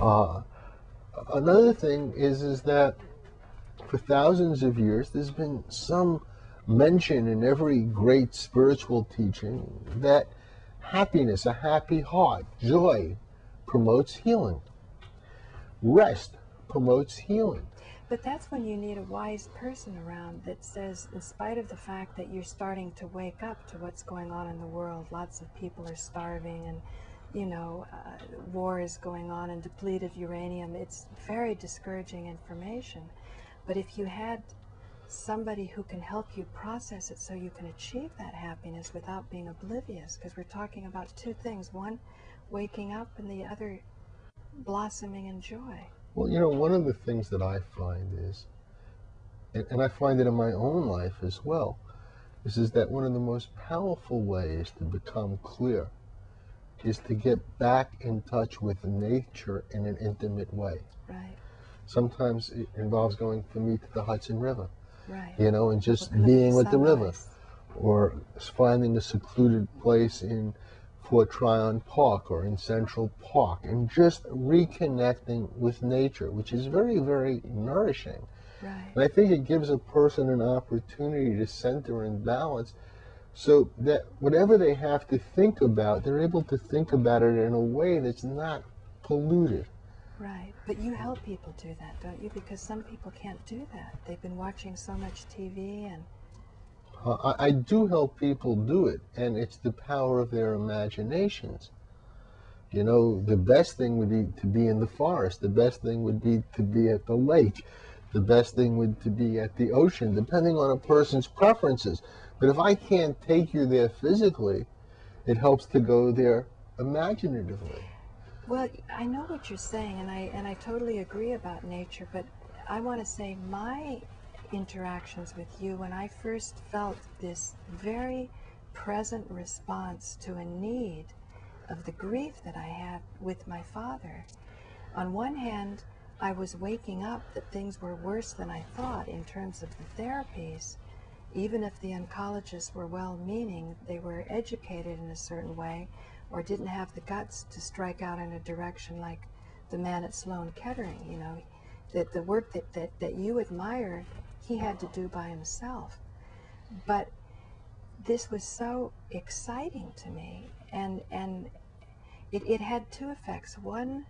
Uh, Another thing is that for thousands of years, there's been some mention in every great spiritual teaching that happiness, a happy heart, joy promotes healing. Rest promotes healing. But that's when you need a wise person around that says, in spite of the fact that you're starting to wake up to what's going on in the world, lots of people are starving and, war is going on and depleted uranium. It's very discouraging information. But if you had somebody who can help you process it so you can achieve that happiness without being oblivious, because we're talking about two things, one waking up and the other blossoming in joy. Well, one of the things that I find is, and I find it in my own life as well, is that one of the most powerful ways to become clear is to get back in touch with nature in an intimate way. Right. Sometimes it involves going for me to the Hudson River, right. And just being with the river, or finding a secluded place in Fort Tryon Park or in Central Park, and just reconnecting with nature, which is very, very nourishing. Right. And I think it gives a person an opportunity to center and balance, so that whatever they have to think about, they're able to think about it in a way that's not polluted. Right, but you help people do that, don't you? Because some people can't do that. They've been watching so much TV and... I do help people do it, and it's the power of their imaginations. The best thing would be to be in the forest. The best thing would be to be at the lake. The best thing would to be at the ocean, depending on a person's preferences. But if I can't take you there physically, it helps to go there imaginatively. Well, I know what you're saying, and I totally agree about nature, but I want to say my interactions with you, when I first felt this very present response to a need of the grief that I had with my father. On one hand, I was waking up that things were worse than I thought in terms of the therapies. Even if the oncologists were well-meaning, they were educated in a certain way or didn't have the guts to strike out in a direction like the man at Sloan Kettering, that the work that you admire, he had to do by himself. But this was so exciting to me, and it had two effects. One,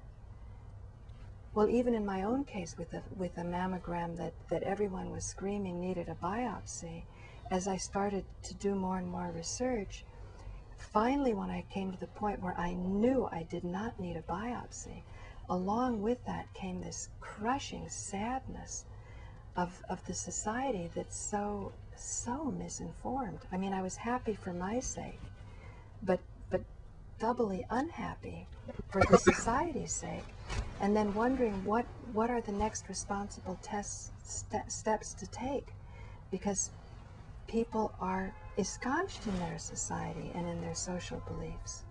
well, even in my own case with a mammogram that everyone was screaming needed a biopsy, as I started to do more and more research, finally when I came to the point where I knew I did not need a biopsy, along with that came this crushing sadness of the society that's so misinformed. I mean, I was happy for my sake, but doubly unhappy for the society's sake, and then wondering what are the next responsible steps to take, because people are ensconced in their society and in their social beliefs.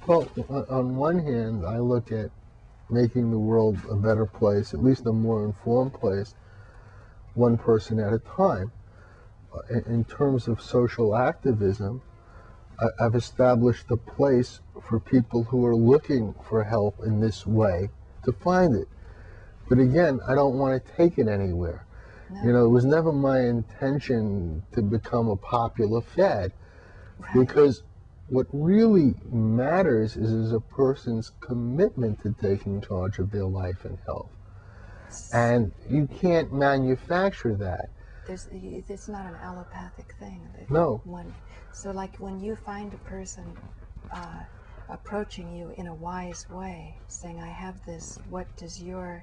Well, on one hand, I look at making the world a better place, at least a more informed place, one person at a time. In terms of social activism, I've established a place for people who are looking for help in this way to find it. But again, I don't want to take it anywhere. No. It was never my intention to become a popular fad, Right. because what really matters is a person's commitment to taking charge of their life and health. And you can't manufacture that. It's not an allopathic thing. No. So like when you find a person approaching you in a wise way, saying, I have this, what does your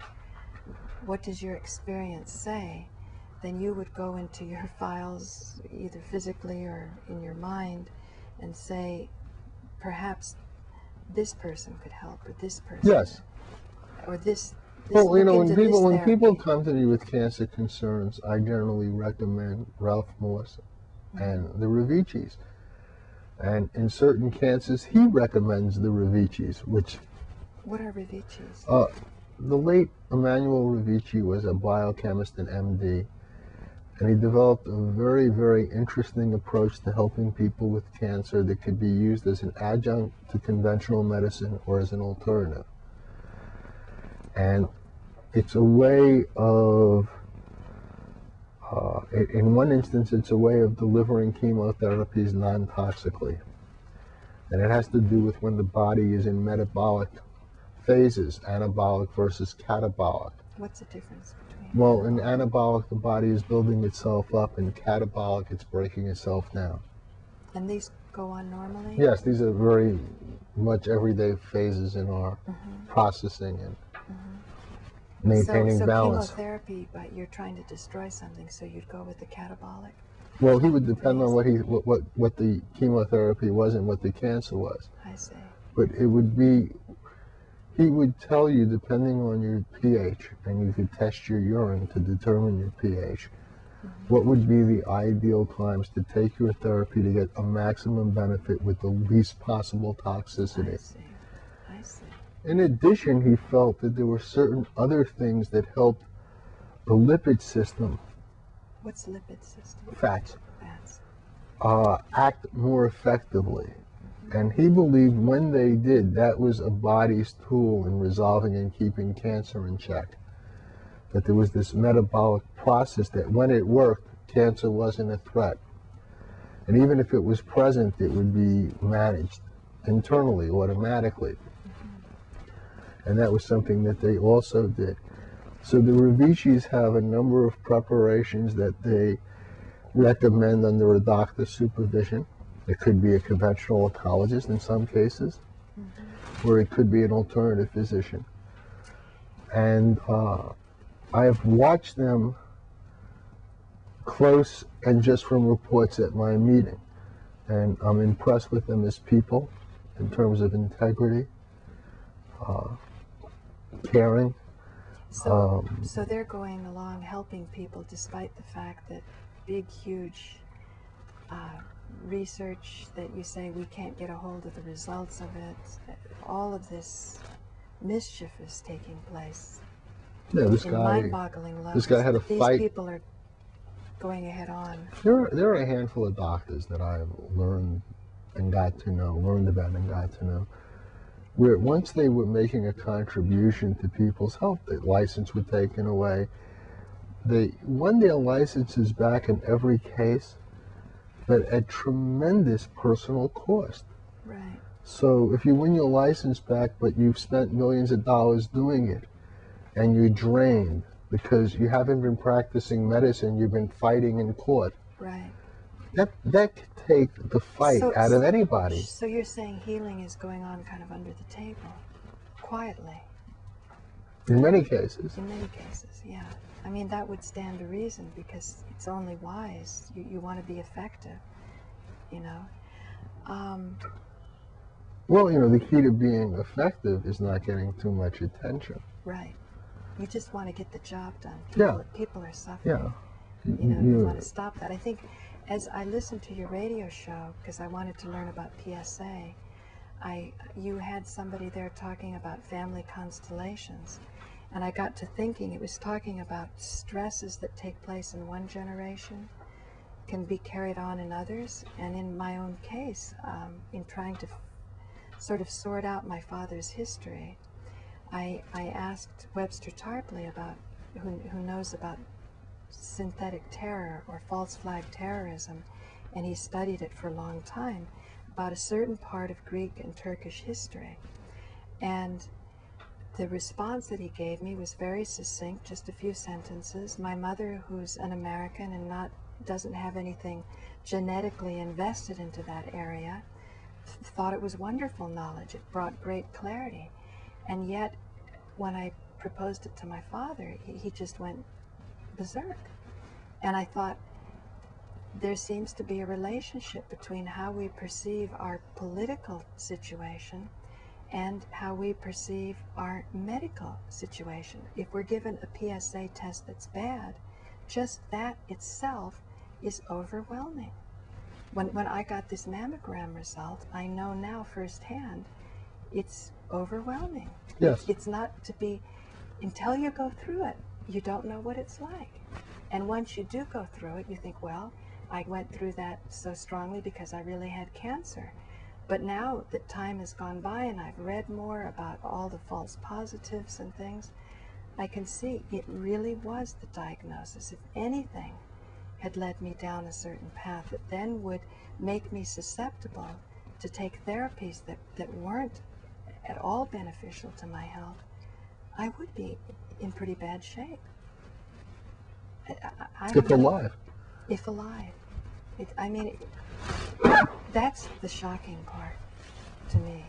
experience say? Then you would go into your files, either physically or in your mind, and say, perhaps this person could help, or this person. Yes. Or this. Well, when people come to me with cancer concerns, I generally recommend Ralph Morris and the Raviccis. And in certain cancers, he recommends the Raviccis, which... What are Raviccis? The late Emmanuel Ravicci was a biochemist and MD, and he developed a very, very interesting approach to helping people with cancer that could be used as an adjunct to conventional medicine or as an alternative. And it's a way of, in one instance, it's a way of delivering chemotherapies non-toxically. And it has to do with when the body is in metabolic phases, anabolic versus catabolic. What's the difference between? Well, in anabolic, the body is building itself up. In catabolic, it's breaking itself down. And these go on normally? Yes, these are very much everyday phases in our processing and maintaining so balance. chemotherapy, but you're trying to destroy something, so you'd go with the catabolic? Well, he would depend on what the chemotherapy was and what the cancer was. I see. But it would be, he would tell you, depending on your pH, and you could test your urine to determine your pH, what would be the ideal times to take your therapy to get a maximum benefit with the least possible toxicity. I see. I see. In addition, he felt that there were certain other things that helped the lipid system, What's lipid system? fats, Fats. act more effectively. And he believed when they did, that was a body's tool in resolving and keeping cancer in check. That there was this metabolic process that when it worked, cancer wasn't a threat. And even if it was present, it would be managed internally, automatically. And that was something that they also did. So the Ravishis have a number of preparations that they recommend under a doctor's supervision. It could be a conventional oncologist in some cases, or it could be an alternative physician. And I have watched them close and just from reports at my meeting. And I'm impressed with them as people in terms of integrity, caring. So they're going along helping people despite the fact that big, huge research that you say we can't get a hold of the results of it, all of this mischief is taking place. Yeah, this in guy, mind-boggling levels. this guy had a fight. These people are going ahead on. There are a handful of doctors that I've learned about and got to know, where once they were making a contribution to people's health, the license was taken away. They won their licenses back in every case, but at tremendous personal cost. Right. So if you win your license back, but you've spent millions of dollars doing it, and you're drained because you haven't been practicing medicine, you've been fighting in court. Right. That could take the fight out of anybody. So you're saying healing is going on kind of under the table, quietly. In many cases. In many cases, yeah. I mean, that would stand to reason because it's only wise. You want to be effective, you know. Well, the key to being effective is not getting too much attention. Right. You just want to get the job done. People are suffering. Yeah. You want to stop that. I think as I listened to your radio show, because I wanted to learn about PSA, you had somebody there talking about family constellations. And I got to thinking, it was talking about stresses that take place in one generation can be carried on in others. And in my own case, in trying to sort of sort out my father's history, I asked Webster Tarpley about, who knows about synthetic terror or false flag terrorism, and he studied it for a long time, about a certain part of Greek and Turkish history. And the response that he gave me was very succinct, just a few sentences. My mother, who's an American and doesn't have anything genetically invested into that area, thought it was wonderful knowledge. It brought great clarity. And yet, when I proposed it to my father, he just went berserk. And I thought, there seems to be a relationship between how we perceive our political situation and how we perceive our medical situation. If we're given a PSA test that's bad, just that itself is overwhelming. When I got this mammogram result, I know now firsthand, it's overwhelming. Yes. It's not to be, until you go through it, you don't know what it's like. And once you do go through it, you think, well, I went through that so strongly because I really had cancer. But now that time has gone by and I've read more about all the false positives and things, I can see it really was the diagnosis. If anything had led me down a certain path that then would make me susceptible to take therapies that weren't at all beneficial to my health, I would be in pretty bad shape. If alive. If alive. That's the shocking part to me.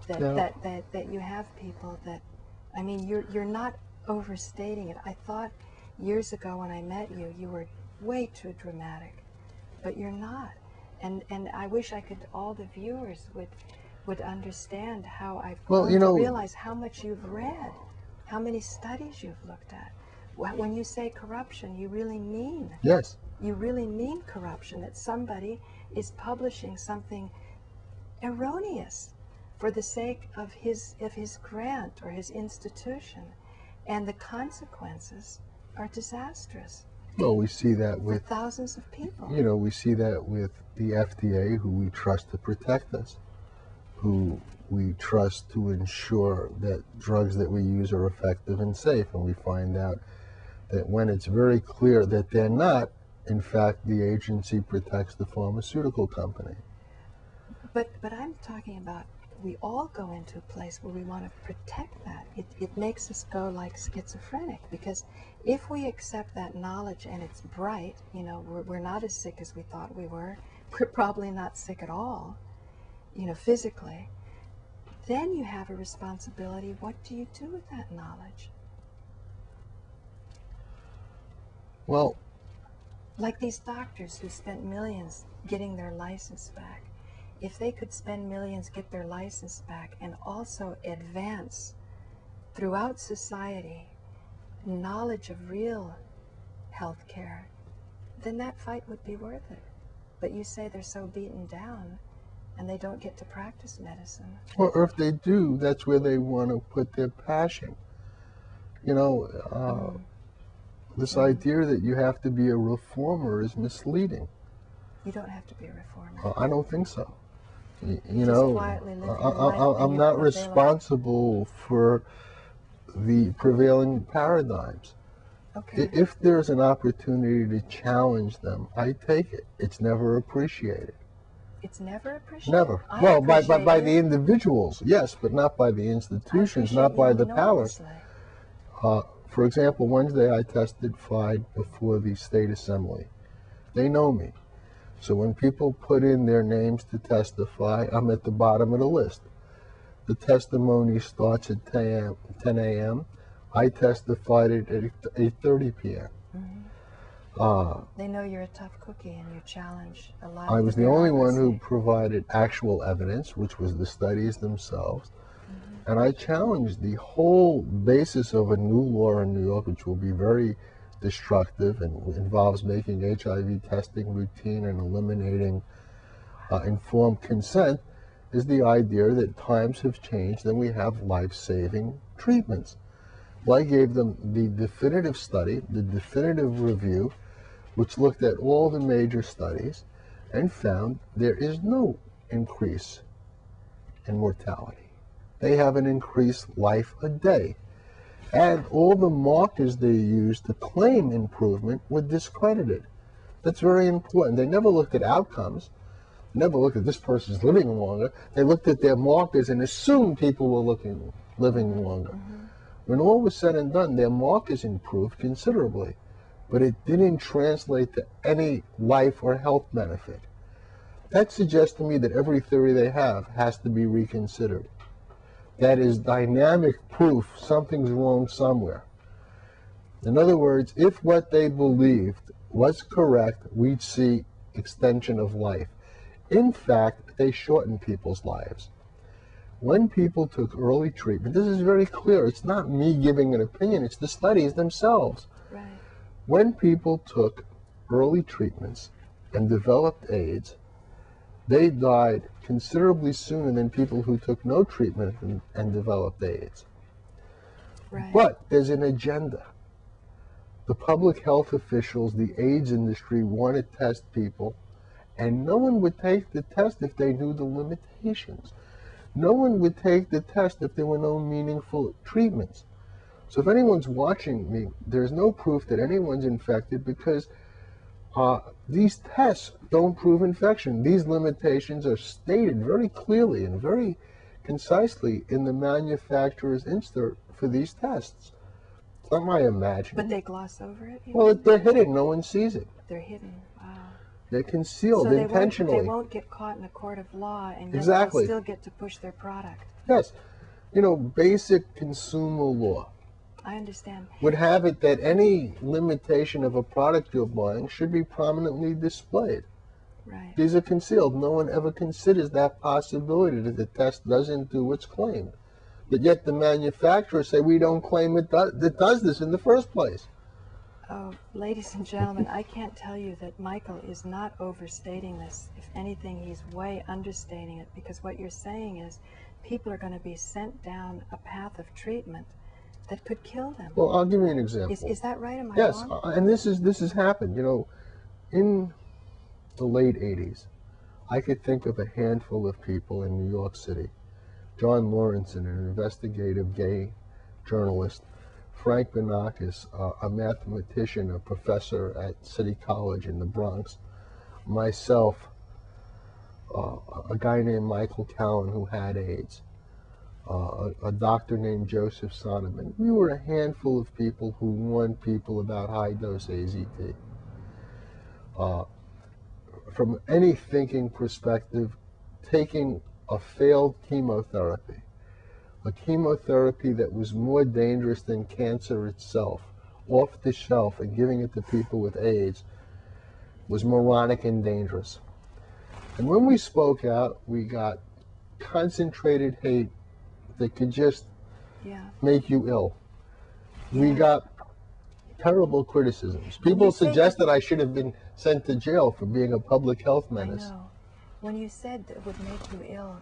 That you have people that, you're not overstating it. I thought years ago when I met you, you were way too dramatic, but you're not. And I wish all the viewers would understand how I've grown to realize how much you've read, how many studies you've looked at. When you say corruption, you really mean. Yes. You really mean corruption, that somebody is publishing something erroneous for the sake of his grant or his institution, and the consequences are disastrous. Well, we see that with thousands of people. We see that with the FDA, who we trust to protect us, who we trust to ensure that drugs that we use are effective and safe, and we find out that when it's very clear that they're not, in fact, the agency protects the pharmaceutical company. But I'm talking about, we all go into a place where we want to protect that. It makes us go like schizophrenic, because if we accept that knowledge and it's bright, we're not as sick as we thought we were. We're probably not sick at all, physically. Then you have a responsibility. What do you do with that knowledge? Well, like these doctors who spent millions getting their license back. If they could spend millions, get their license back, and also advance throughout society knowledge of real health care, then that fight would be worth it. But you say they're so beaten down and they don't get to practice medicine. Or if they do, that's where they want to put their passion. This idea that you have to be a reformer is misleading. You don't have to be a reformer. I don't think so. Quietly living life, I'm not responsible for the prevailing paradigms. Okay. If there's an opportunity to challenge them, I take it. It's never appreciated. It's never appreciated? Never. Well, by the individuals, yes, but not by the institutions, not by the powers. For example, Wednesday I testified before the State Assembly. They know me. So when people put in their names to testify, I'm at the bottom of the list. The testimony starts at 10 a.m. I testified at 8:30 p.m. Mm-hmm. They know you're a tough cookie and you challenge a lot. I was the only one who provided actual evidence, which was the studies themselves. And I challenged the whole basis of a new law in New York, which will be very destructive and involves making HIV testing routine and eliminating informed consent, is the idea that times have changed and we have life-saving treatments. Well, I gave them the definitive study, the definitive review, which looked at all the major studies and found there is no increase in mortality. They have an increased life a day. And all the markers they used to claim improvement were discredited. That's very important. They never looked at outcomes, never looked at this person's living longer. They looked at their markers and assumed people were living longer. Mm-hmm. When all was said and done, their markers improved considerably, but it didn't translate to any life or health benefit. That suggests to me that every theory they have has to be reconsidered. That is dynamic proof something's wrong somewhere. In other words, if what they believed was correct, we'd see extension of life. In fact, they shortened people's lives. When people took early treatment, this is very clear. It's not me giving an opinion, it's the studies themselves. Right. When people took early treatments and developed AIDS, they died considerably sooner than people who took no treatment and developed AIDS. Right. But there's an agenda. The public health officials, the AIDS industry, want to test people And no one would take the test if they knew the limitations. No one would take the test if there were no meaningful treatments. So if anyone's watching me, there's no proof that anyone's infected because these tests don't prove infection. These limitations are stated very clearly and very concisely in the manufacturer's insert for these tests. It's not my imagining. But they gloss over it? Well, they're hidden. No one sees it. They're hidden. Wow. They're concealed so intentionally. They won't get caught in a court of law, and yet Exactly. they'll still get to push their product. Yes. You know, basic consumer law I understand. would have it that any limitation of a product you're buying should be prominently displayed. Right. These are concealed. No one ever considers that possibility that the test doesn't do what's claimed. But yet the manufacturers say we don't claim it does this in the first place. Oh, ladies and gentlemen, I can't tell you that Michael is not overstating this. If anything, he's way understating it, because what you're saying is people are going to be sent down a path of treatment that could kill them. Well, I'll give you an example. Is that right? Am I Yes, wrong? and this has happened. You know, in the late 80s, I could think of a handful of people in New York City. John Lawrenson, an investigative gay journalist, Frank Benakis, a mathematician, a professor at City College in the Bronx, myself, a guy named Michael Cowan who had AIDS, a doctor named Joseph Sonneman. We were a handful of people who warned people about high-dose AZT. From any thinking perspective, taking a failed chemotherapy, a chemotherapy that was more dangerous than cancer itself, off the shelf, and giving it to people with AIDS was moronic and dangerous. And when we spoke out, we got concentrated hate that could just make you ill. We got terrible criticisms. People suggested I should have been sent to jail for being a public health menace. I know. When you said that it would make you ill,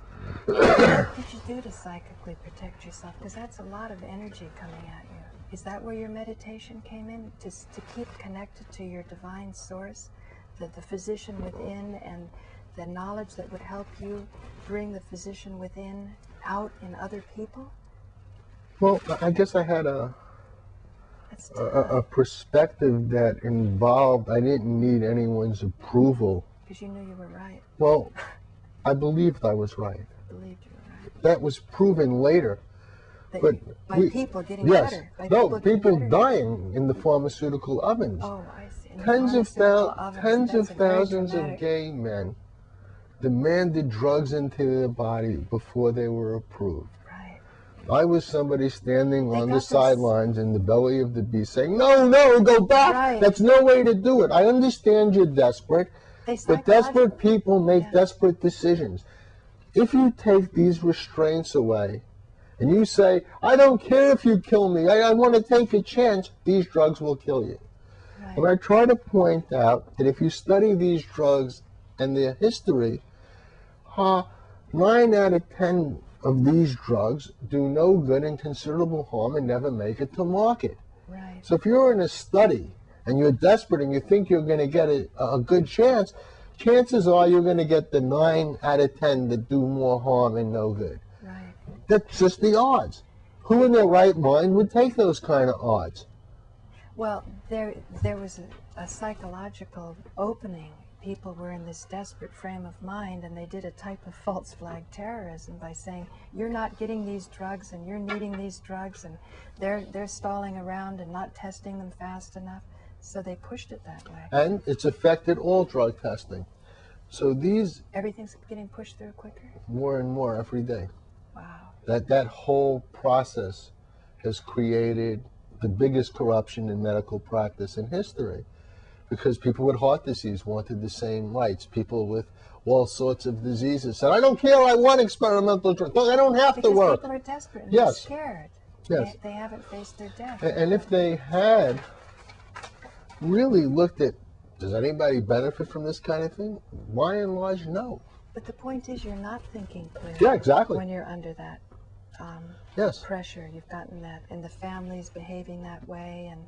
what did you do to psychically protect yourself? Because that's a lot of energy coming at you. Is that where your meditation came in? To keep connected to your divine source, the physician within, and the knowledge that would help you bring the physician within out in other people? Well, I guess I had a perspective that involved, I didn't need anyone's approval. Because you knew you were right. Well, I believed I was right. Believed you were right. That was proven later. But by people getting better. By people dying in the pharmaceutical ovens. Oh, I see. Tens of thousands of gay men demanded drugs into their body before they were approved. Right. I was somebody standing on the sidelines in the belly of the beast saying, no, go back. Right. That's no way to do it. I understand you're desperate, but desperate people make desperate decisions. If you take these restraints away and you say, I don't care if you kill me, I want to take a chance, these drugs will kill you. Right. And I try to point out that if you study these drugs and their history, 9 out of 10 of these drugs do no good and considerable harm and never make it to market. Right. So if you're in a study and you're desperate and you think you're going to get a good chance, chances are you're going to get the 9 out of 10 that do more harm and no good. Right. That's just the odds. Who in their right mind would take those kind of odds? Well, there was a psychological opening. People were in this desperate frame of mind, and they did a type of false flag terrorism by saying, you're not getting these drugs and you're needing these drugs, and they're stalling around and not testing them fast enough. So they pushed it that way. And it's affected all drug testing. So everything's getting pushed through quicker? More and more every day. Wow. That whole process has created the biggest corruption in medical practice in history. Because people with heart disease wanted the same rights. People with all sorts of diseases said, I don't care, I want experimental drugs. I don't have to work. Because people are desperate and they're scared. Yes. They haven't faced their death. And if they had really looked at, does anybody benefit from this kind of thing? By and large, no. But the point is, you're not thinking clearly. Yeah, exactly. When you're under that pressure, you've gotten that, and the family's behaving that way, and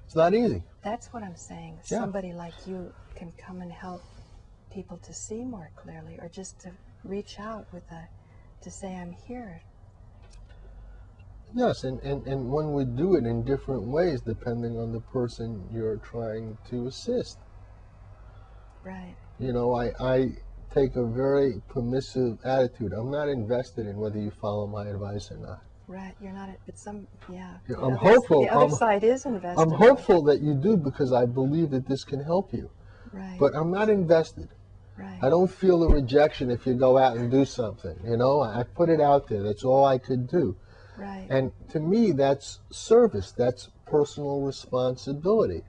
it's not easy. that's what I'm saying. Yeah. Somebody like you can come and help people to see more clearly, or just to reach out to say, I'm here. Yes, and one would do it in different ways depending on the person you're trying to assist. Right. You know, I take a very permissive attitude. I'm not invested in whether you follow my advice or not. Right. You're not, but some, yeah. Yeah, The I'm other, hopeful. The other side is invested. I'm hopeful that you do because I believe that this can help you. Right. But I'm not invested. Right. I don't feel a rejection if you go out and do something. You know, I put it out there. That's all I could do. Right. And to me, that's service. That's personal responsibility.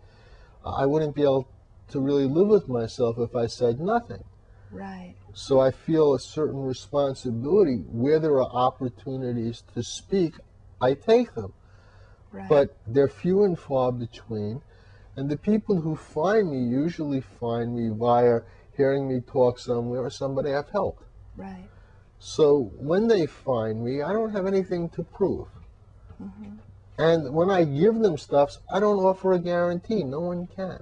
I wouldn't be able to really live with myself if I said nothing. Right. So I feel a certain responsibility. Where there are opportunities to speak, I take them. Right. But they're few and far between. And the people who find me usually find me via hearing me talk somewhere or somebody I've helped. Right. So when they find me, I don't have anything to prove. Mm-hmm. And when I give them stuff, I don't offer a guarantee. No one can.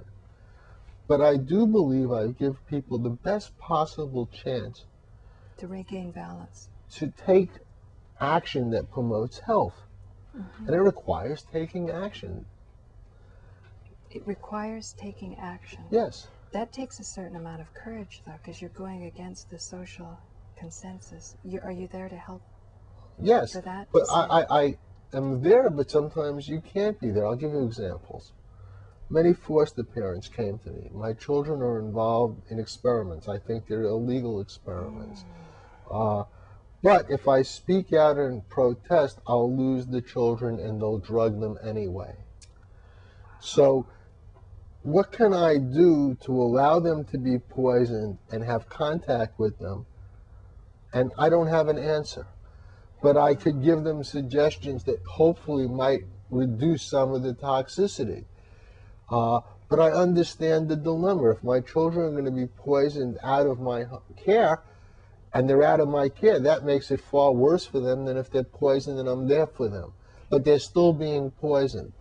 But I do believe I give people the best possible chance To regain balance. to take action that promotes health. Mm-hmm. And it requires taking action. It requires taking action. Yes. That takes a certain amount of courage, though, because you're going against the social consensus. Are you there to help? Yes. For that? But I am there, but sometimes you can't be there. I'll give you examples. Many foster parents came to me. My children are involved in experiments. I think they're illegal experiments. But if I speak out and protest, I'll lose the children and they'll drug them anyway. So what can I do to allow them to be poisoned and have contact with them? And I don't have an answer. But I could give them suggestions that hopefully might reduce some of the toxicity. But I understand the dilemma. If my children are going to be poisoned out of my care, and they're out of my care, that makes it far worse for them than if they're poisoned and I'm there for them. But they're still being poisoned.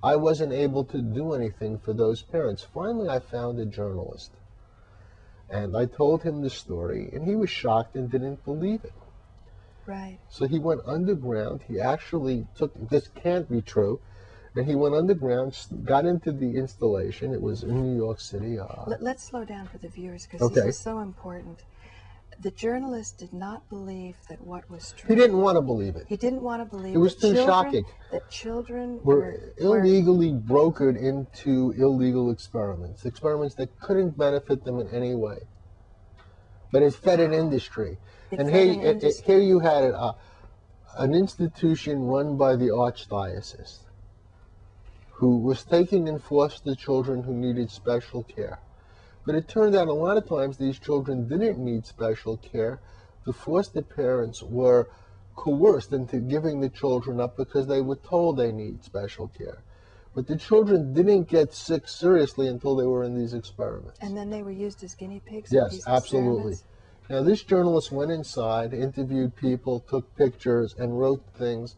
I wasn't able to do anything for those parents. Finally, I found a journalist. And I told him the story, and he was shocked and didn't believe it. Right. So he went underground. He actually this can't be true. And he went underground, got into the installation. It was in New York City. Let's slow down for the viewers, because Okay. this is so important. The journalist did not believe that what was true. He didn't want to believe it. He didn't want to believe It was too shocking. That children were illegally brokered into illegal experiments that couldn't benefit them in any way. But it fed an industry. And here you had an institution run by the archdiocese who was taking in foster children who needed special care. But it turned out a lot of times these children didn't need special care. The foster parents were coerced into giving the children up because they were told they need special care. But the children didn't get sick seriously until they were in these experiments. And then they were used as guinea pigs? Yes, absolutely. Now this journalist went inside, interviewed people, took pictures, and wrote things,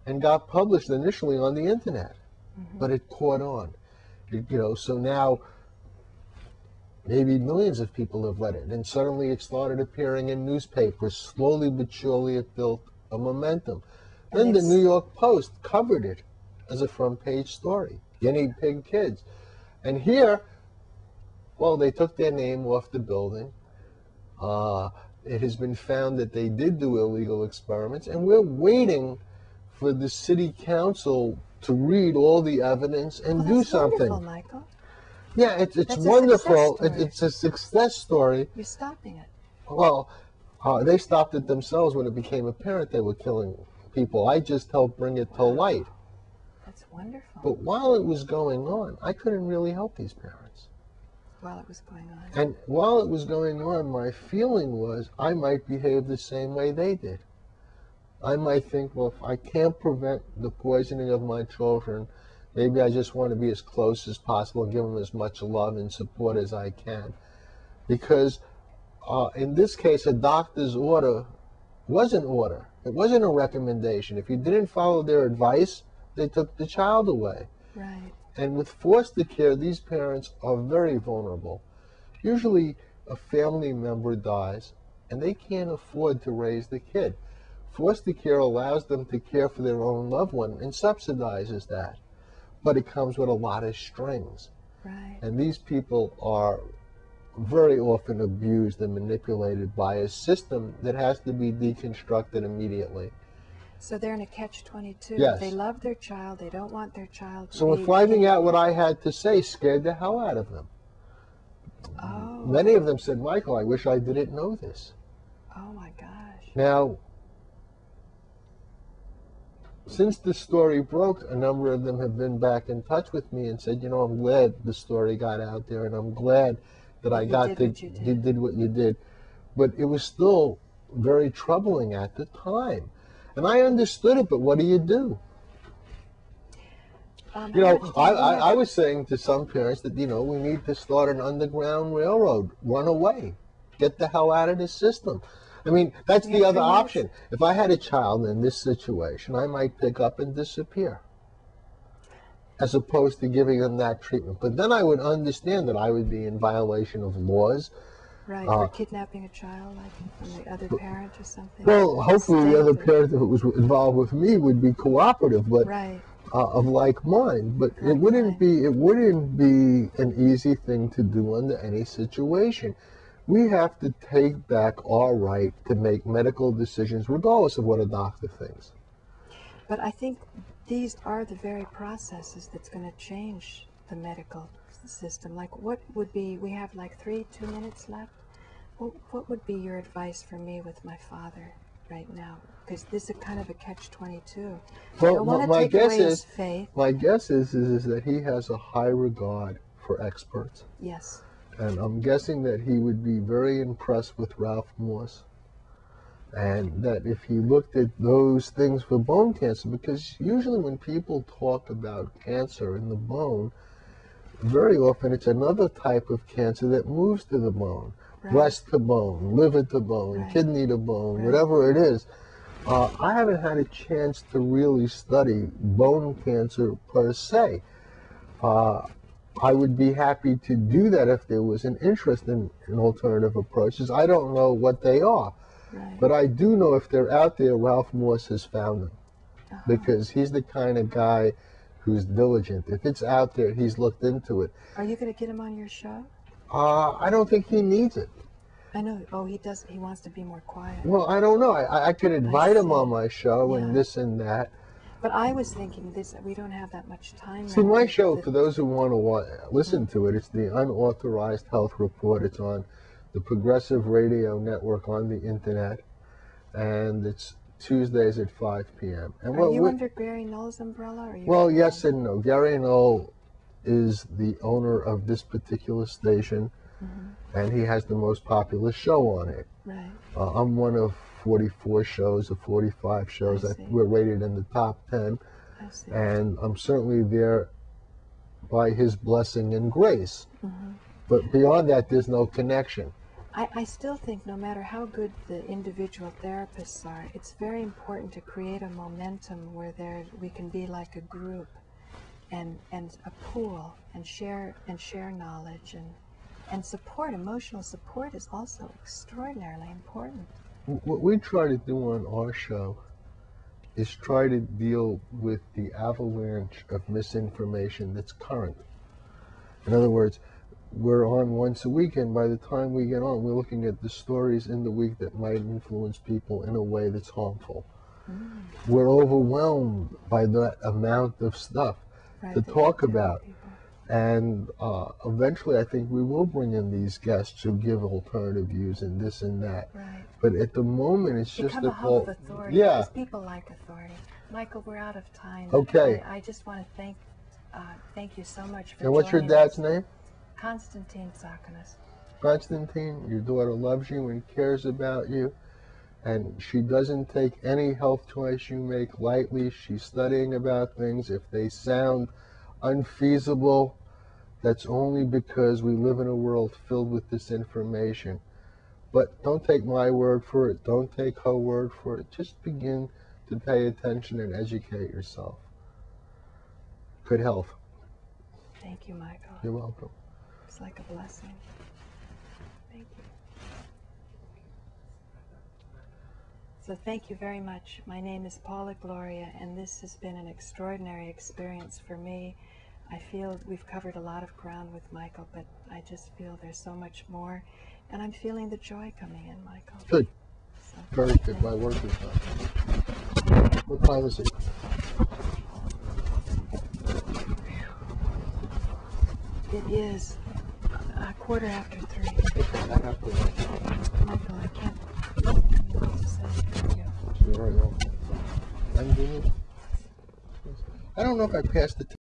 and got published initially on the internet. Mm-hmm. But it caught on. So now maybe millions of people have read it, and suddenly it started appearing in newspapers. Slowly but surely it built a momentum. Then the New York Post covered it as a front page story, guinea pig kids. And here, well, they took their name off the building. It has been found that they did do illegal experiments, and we're waiting for the city council to read all the evidence and do something. Wonderful, Michael. Yeah, it's wonderful. It's a success story. You're stopping it. Well, they stopped it themselves when it became apparent they were killing people. I just helped bring it to light. That's wonderful. But while it was going on, I couldn't really help these parents. While it was going on. And while it was going on, my feeling was I might behave the same way they did. I might think, well, if I can't prevent the poisoning of my children, maybe I just want to be as close as possible and give them as much love and support as I can. Because in this case, a doctor's order was an order. It wasn't a recommendation. If you didn't follow their advice, they took the child away. Right. And with foster care, these parents are very vulnerable. Usually, a family member dies and they can't afford to raise the kid. Foster care allows them to care for their own loved one and subsidizes that. But it comes with a lot of strings. Right. And these people are very often abused and manipulated by a system that has to be deconstructed immediately. So they're in a catch-22. Yes. They love their child. They don't want their child to So be finding out what I had to say scared the hell out of them. Oh. Many of them said, Michael, I wish I didn't know this. Oh my gosh. Now, since the story broke, a number of them have been back in touch with me and said, I'm glad the story got out there, and I'm glad that I got to, you did what you did. But it was still very troubling at the time. And I understood it, but what do you do? I was saying to some parents that, we need to start an underground railroad, run away, get the hell out of this system. I mean, that's the other option. If I had a child in this situation, I might pick up and disappear, as opposed to giving them that treatment. But then I would understand that I would be in violation of laws. Right, for kidnapping a child, like from the other parent or something. Well, hopefully the other parent, if it was involved with me, would be cooperative, but of like mind. But it wouldn't be an easy thing to do under any situation. We have to take back our right to make medical decisions, regardless of what a doctor thinks. But I think these are the very processes that's going to change the medical system. Like, what would be, we have like 2 minutes left. What would be your advice for me with my father right now? Because this is kind of a catch-22. Well, my guess is that he has a high regard for experts. Yes. And I'm guessing that he would be very impressed with Ralph Morse. And that if he looked at those things for bone cancer, because usually when people talk about cancer in the bone, very often it's another type of cancer that moves to the bone. Breast to bone, liver to bone, kidney to bone, whatever it is. I haven't had a chance to really study bone cancer per se. I would be happy to do that if there was an interest in alternative approaches. I don't know what they are, but I do know if they're out there, Ralph Morse has found them, because he's the kind of guy who's diligent. If it's out there, he's looked into it. Are you going to get him on your show? I don't think he needs it. I know. Oh, he does. He wants to be more quiet. Well, I don't know. I could invite him on my show and this and that. But I was thinking this, we don't have that much time. See, my show, for those who want to listen to it, it's the Unauthorized Health Report. It's on the Progressive Radio Network on the Internet, and it's Tuesdays at 5 p.m. And are you under Gary Knoll's umbrella? Or are you well, yes and no. Gary Knoll is the owner of this particular station, and he has the most popular show on it. Right. I'm one of 44 shows or 45 shows that we're rated in the top 10. I see. And I'm certainly there by his blessing and grace. But beyond that, there's no connection. I still think no matter how good the individual therapists are, it's very important to create a momentum where we can be like a group and a pool and share knowledge and support. Emotional support is also extraordinarily important. What we try to do on our show is try to deal with the avalanche of misinformation that's current. In other words, we're on once a week, and by the time we get on, we're looking at the stories in the week that might influence people in a way that's harmful. We're overwhelmed by that amount of stuff to talk about. And eventually, I think we will bring in these guests who give alternative views and this and that. But at the moment, it's just a hub of authority. Yeah. Because people like authority. Michael, we're out of time. Okay. I just want to thank you so much for And what's your dad's name? Constantine Sakanas. Constantine, your daughter loves you and cares about you. And she doesn't take any health choice you make lightly. She's studying about things. If they sound unfeasible, that's only because we live in a world filled with this information. But don't take my word for it. Don't take her word for it. Just begin to pay attention and educate yourself. Good health. Thank you, Michael. You're welcome. It's like a blessing. Thank you. So thank you very much. My name is Paula Gloria, and this has been an extraordinary experience for me. I feel we've covered a lot of ground with Michael, but I just feel there's so much more, and I'm feeling the joy coming in, Michael. Good. So, Very good. My work is done. What time is it? It is 3:15. I have to. Michael, I can't. I don't know what to say. Thank you. You're right. I don't know if I passed the